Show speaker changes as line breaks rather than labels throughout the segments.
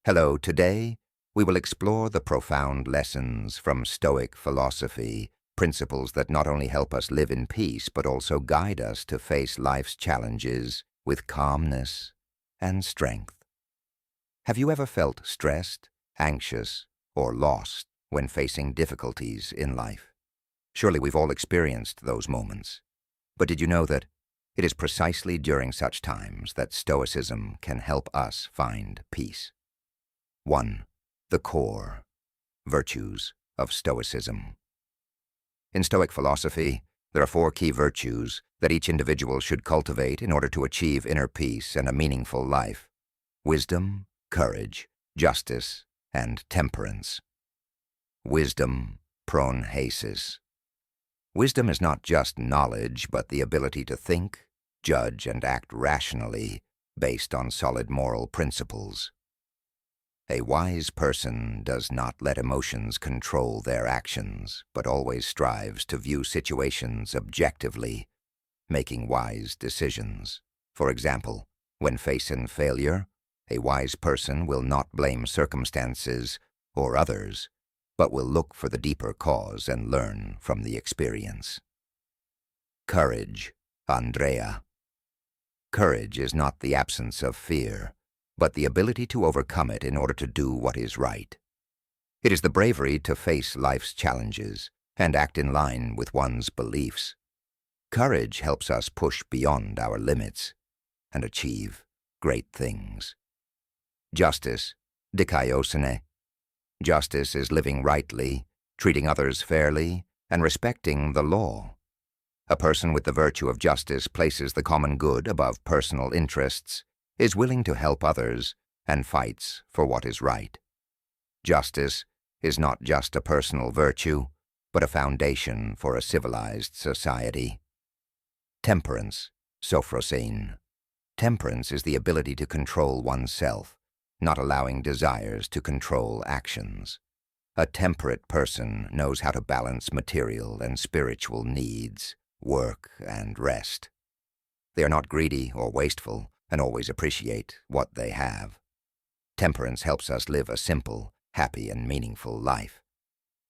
Hello, today we will explore the profound lessons from Stoic philosophy, principles that not only help us live in peace but also guide us to face life's challenges with calmness and strength. Have you ever felt stressed, anxious, or lost when facing difficulties in life? Surely we've all experienced those moments. But did you know that it is precisely during such times that Stoicism can help us find peace? 1. The core virtues of Stoicism. In Stoic philosophy, there are 4 key virtues that each individual should cultivate in order to achieve inner peace and a meaningful life: wisdom, courage, justice, and temperance. Wisdom, pronhasis. Wisdom is not just knowledge, but the ability to think, judge, and act rationally based on solid moral principles. A wise person does not let emotions control their actions, but always strives to view situations objectively, making wise decisions. For example, when facing failure, a wise person will not blame circumstances or others, but will look for the deeper cause and learn from the experience. Courage, Andrea. Courage is not the absence of fear, but the ability to overcome it in order to do what is right. It is the bravery to face life's challenges and act in line with one's beliefs. Courage helps us push beyond our limits and achieve great things. Justice, dikaiosune. Justice is living rightly, treating others fairly, and respecting the law. A person with the virtue of justice places the common good above personal interests, is willing to help others, and fights for what is right. Justice is not just a personal virtue, but a foundation for a civilized society. Temperance, sophrosyne. Temperance is the ability to control oneself, not allowing desires to control actions. A temperate person knows how to balance material and spiritual needs, work and rest. They are not greedy or wasteful, and always appreciate what they have. Temperance helps us live a simple, happy, and meaningful life.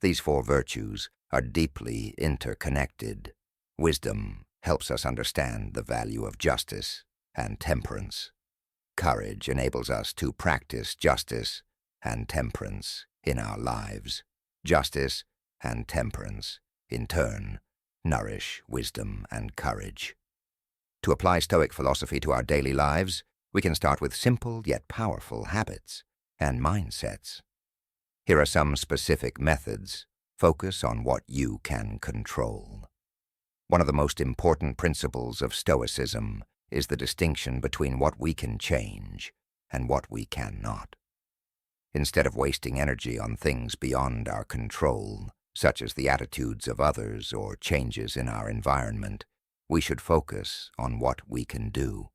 These 4 virtues are deeply interconnected. Wisdom helps us understand the value of justice and temperance. Courage enables us to practice justice and temperance in our lives. Justice and temperance, in turn, nourish wisdom and courage. To apply Stoic philosophy to our daily lives, we can start with simple yet powerful habits and mindsets. Here are some specific methods. Focus on what you can control. One of the most important principles of Stoicism is the distinction between what we can change and what we cannot. Instead of wasting energy on things beyond our control, such as the attitudes of others or changes in our environment, we should focus on what we can do.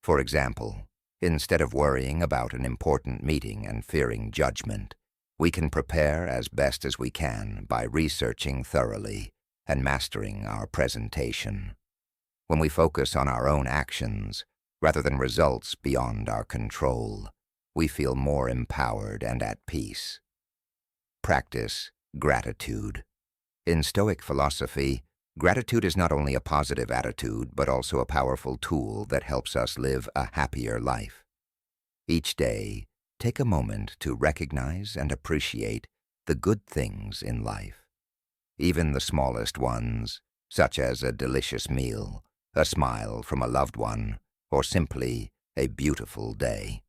For example, instead of worrying about an important meeting and fearing judgment, we can prepare as best as we can by researching thoroughly and mastering our presentation. When we focus on our own actions, rather than results beyond our control, we feel more empowered and at peace. Practice gratitude. In Stoic philosophy, gratitude is not only a positive attitude, but also a powerful tool that helps us live a happier life. Each day, take a moment to recognize and appreciate the good things in life. Even the smallest ones, such as a delicious meal, a smile from a loved one, or simply a beautiful day.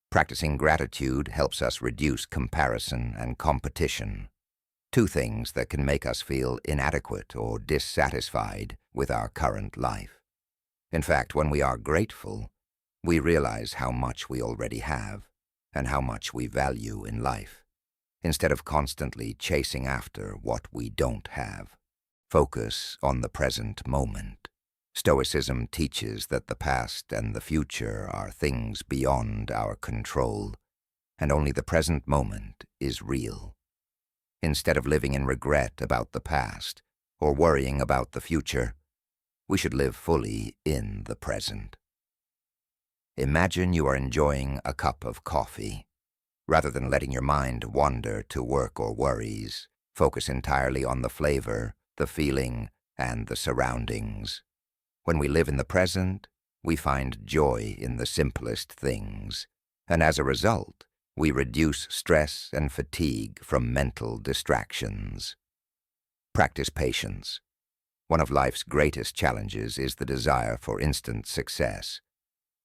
Practicing gratitude helps us reduce comparison and competition, 2 things that can make us feel inadequate or dissatisfied with our current life. In fact, when we are grateful, we realize how much we already have and how much we value in life. Instead of constantly chasing after what we don't have, focus on the present moment. Stoicism teaches that the past and the future are things beyond our control, and only the present moment is real. Instead of living in regret about the past or worrying about the future, we should live fully in the present. Imagine you are enjoying a cup of coffee. Rather than letting your mind wander to work or worries, focus entirely on the flavor, the feeling, and the surroundings. When we live in the present, we find joy in the simplest things, and as a result, we reduce stress and fatigue from mental distractions. Practice patience. One of life's greatest challenges is the desire for instant success.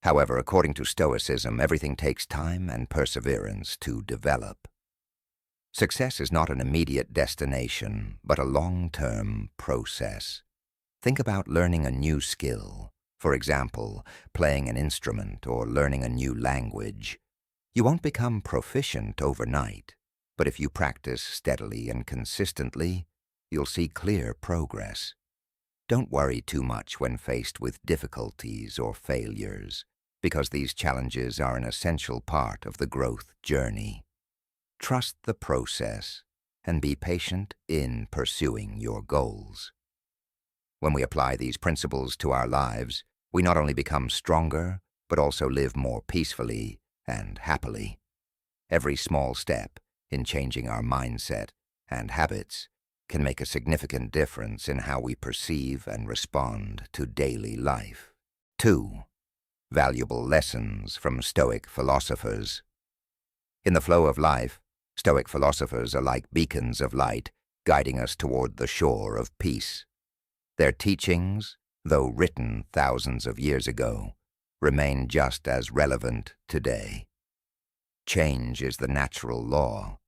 However, according to Stoicism, everything takes time and perseverance to develop. Success is not an immediate destination, but a long-term process. Think about learning a new skill, for example, playing an instrument or learning a new language. You won't become proficient overnight, but if you practice steadily and consistently, you'll see clear progress. Don't worry too much when faced with difficulties or failures, because these challenges are an essential part of the growth journey. Trust the process and be patient in pursuing your goals. When we apply these principles to our lives, we not only become stronger, but also live more peacefully and happily. Every small step in changing our mindset and habits can make a significant difference in how we perceive and respond to daily life. 2. Valuable lessons from Stoic philosophers. In the flow of life, Stoic philosophers are like beacons of light, guiding us toward the shore of peace. Their teachings, though written thousands of years ago, remain just as relevant today. Change is the natural law.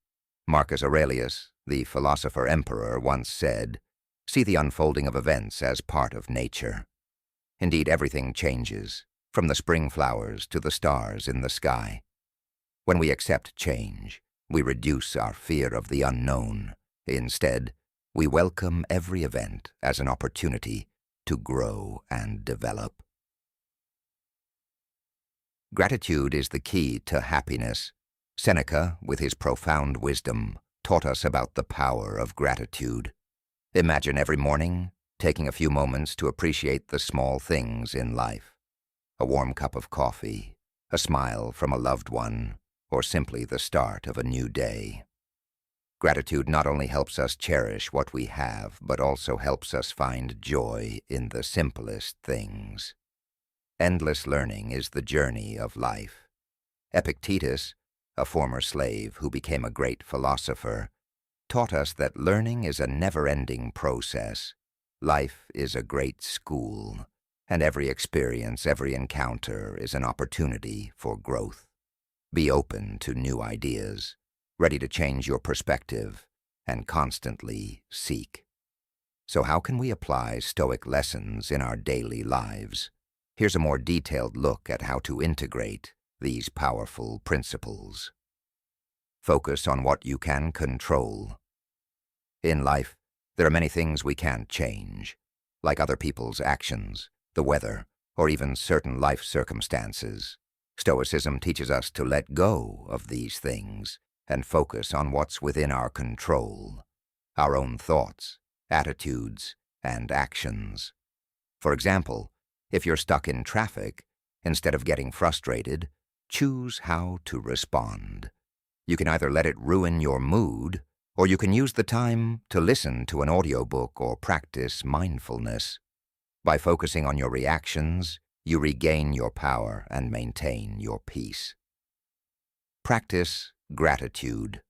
Marcus Aurelius, the philosopher-emperor, once said, "See the unfolding of events as part of nature." Indeed, everything changes, from the spring flowers to the stars in the sky. When we accept change, we reduce our fear of the unknown. Instead, we welcome every event as an opportunity to grow and develop. Gratitude is the key to happiness. Seneca, with his profound wisdom, taught us about the power of gratitude. Imagine every morning taking a few moments to appreciate the small things in life. A warm cup of coffee, a smile from a loved one, or simply the start of a new day. Gratitude not only helps us cherish what we have, but also helps us find joy in the simplest things. Endless learning is the journey of life. Epictetus, a former slave who became a great philosopher, taught us that learning is a never-ending process. Life is a great school, and every experience, every encounter is an opportunity for growth. Be open to new ideas, ready to change your perspective, and constantly seek. So how can we apply Stoic lessons in our daily lives? Here's a more detailed look at how to integrate these powerful principles. Focus on what you can control. In life, there are many things we can't change, like other people's actions, the weather, or even certain life circumstances. Stoicism teaches us to let go of these things and focus on what's within our control, our own thoughts, attitudes, and actions. For example, if you're stuck in traffic, instead of getting frustrated, choose how to respond. You can either let it ruin your mood, or you can use the time to listen to an audiobook or practice mindfulness. By focusing on your reactions, you regain your power and maintain your peace. Practice gratitude.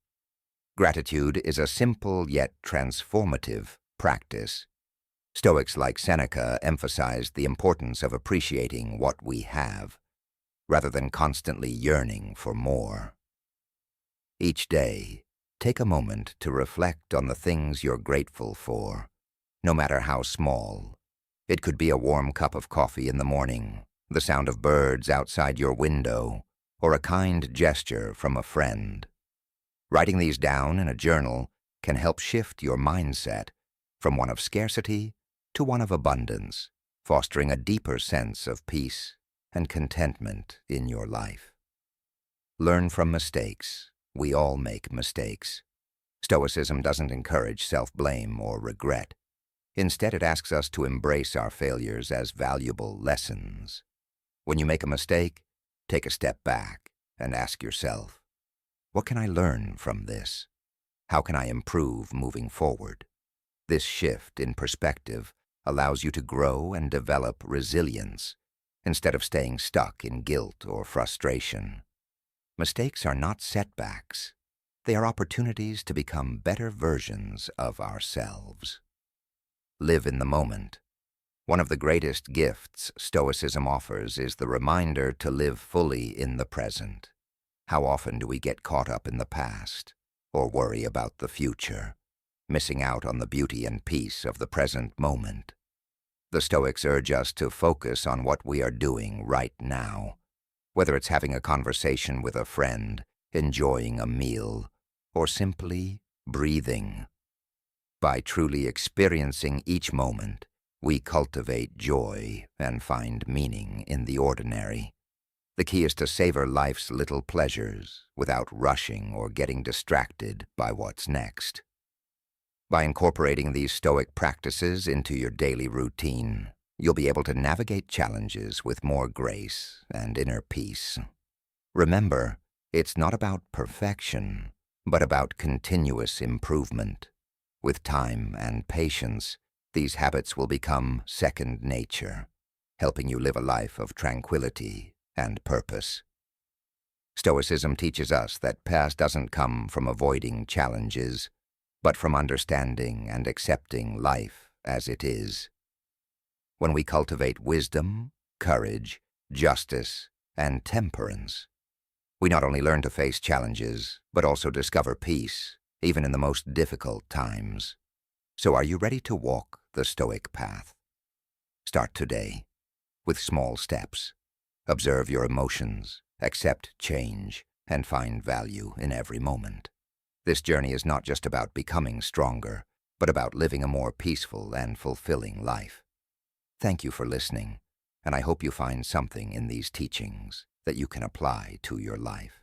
Gratitude is a simple yet transformative practice. Stoics like Seneca emphasized the importance of appreciating what we have, rather than constantly yearning for more. Each day, take a moment to reflect on the things you're grateful for, no matter how small. It could be a warm cup of coffee in the morning, the sound of birds outside your window, or a kind gesture from a friend. Writing these down in a journal can help shift your mindset from one of scarcity to one of abundance, fostering a deeper sense of peace and contentment in your life. Learn from mistakes. We all make mistakes. Stoicism doesn't encourage self-blame or regret. Instead, it asks us to embrace our failures as valuable lessons. When you make a mistake, take a step back and ask yourself, What can I learn from this? How can I improve moving forward? This shift in perspective allows you to grow and develop resilience instead of staying stuck in guilt or frustration. Mistakes are not setbacks. They are opportunities to become better versions of ourselves. Live in the moment. One of the greatest gifts Stoicism offers is the reminder to live fully in the present. How often do we get caught up in the past or worry about the future, missing out on the beauty and peace of the present moment? The Stoics urge us to focus on what we are doing right now, whether it's having a conversation with a friend, enjoying a meal, or simply breathing. By truly experiencing each moment, we cultivate joy and find meaning in the ordinary. The key is to savor life's little pleasures without rushing or getting distracted by what's next. By incorporating these Stoic practices into your daily routine, you'll be able to navigate challenges with more grace and inner peace. Remember, it's not about perfection, but about continuous improvement. With time and patience, these habits will become second nature, helping you live a life of tranquility and purpose. Stoicism teaches us that peace doesn't come from avoiding challenges, but from understanding and accepting life as it is. When we cultivate wisdom, courage, justice, and temperance, we not only learn to face challenges, but also discover peace, even in the most difficult times. So are you ready to walk the Stoic path? Start today, with small steps. Observe your emotions, accept change, and find value in every moment. This journey is not just about becoming stronger, but about living a more peaceful and fulfilling life. Thank you for listening, and I hope you find something in these teachings that you can apply to your life.